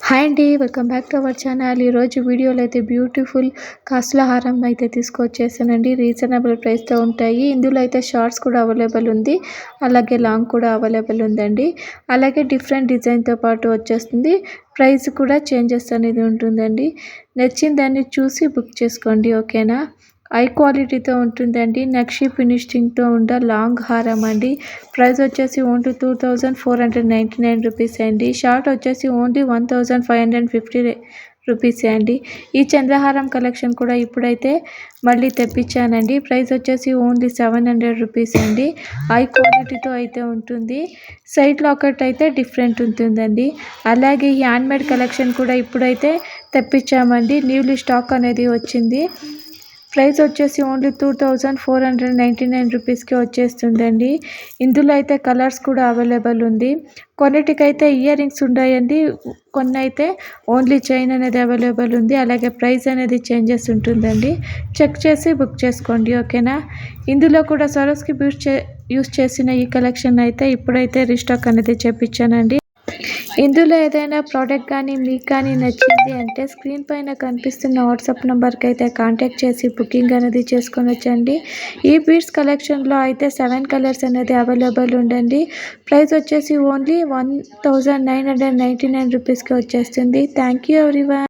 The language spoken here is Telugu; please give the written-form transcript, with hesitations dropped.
హాయ్ అండి, welcome back to our channel. ఈరోజు వీడియోలో అయితే బ్యూటిఫుల్ కాసుల హారం అయితే తీసుకొచ్చేసానండి. రీజనబుల్ ప్రైస్తో ఉంటాయి. ఇందులో అయితే షార్ట్స్ కూడా అవైలబుల్ ఉంది, అలాగే లాంగ్ కూడా అవైలబుల్ ఉందండి. అలాగే డిఫరెంట్ డిజైన్తో పాటు వచ్చేస్తుంది. ప్రైస్ కూడా చేంజెస్ అనేది ఉంటుందండి. నచ్చిన దాన్ని చూసి బుక్ చేసుకోండి, ఓకేనా. హై క్వాలిటీతో ఉంటుందండి. నక్షి ఫినిషింగ్తో ఉండ లాంగ్ హారం అండి. ప్రైస్ వచ్చేసి ఓన్లీ 2499 రూపీస్ అండి. షార్ట్ వచ్చేసి ఓన్లీ 1550 రూపీస్ అండి. ఈ చంద్రహారం కలెక్షన్ కూడా ఇప్పుడైతే మళ్ళీ తెప్పించానండి. ప్రైస్ వచ్చేసి ఓన్లీ 700 రూపీస్ అండి. హై క్వాలిటీతో అయితే ఉంటుంది. సైడ్ లాకెట్ అయితే డిఫరెంట్ ఉంటుందండి. అలాగే ఈ హ్యాండ్మేడ్ కలెక్షన్ కూడా ఇప్పుడైతే తెప్పించామండి. న్యూలీ స్టాక్ అనేది వచ్చింది. ప్రైస్ వచ్చేసి ఓన్లీ 2499 రూపీస్కి వచ్చేస్తుందండి. ఇందులో అయితే కలర్స్ కూడా అవైలబుల్ ఉంది. కొన్నిటికైతే ఇయర్ రింగ్స్ ఉన్నాయండి, కొన్ని అయితే ఓన్లీ చైన్ అనేది అవైలబుల్ ఉంది. అలాగే ప్రైస్ అనేది చేంజెస్ ఉంటుందండి. చెక్ చేసి బుక్ చేసుకోండి, ఓకేనా. ఇందులో కూడా సరోస్కి యూస్ చేసిన ఈ కలెక్షన్ అయితే ఇప్పుడైతే రీస్టాక్ అనేది చేపించానండి. ఇందులో ఏదైనా ప్రోడక్ట్ కానీ మీకు కానీ నచ్చింది అంటే స్క్రీన్ పైన కనిపిస్తున్న వాట్సాప్ నెంబర్కి అయితే కాంటాక్ట్ చేసి బుకింగ్ అనేది చేసుకొనొచ్చండి. ఈ బీడ్స్ కలెక్షన్లో అయితే 7 కలర్స్ అనేది అవైలబుల్ ఉండండి. ప్రైస్ వచ్చేసి ఓన్లీ 1999 రూపీస్కి వచ్చేస్తుంది. Thank you everyone.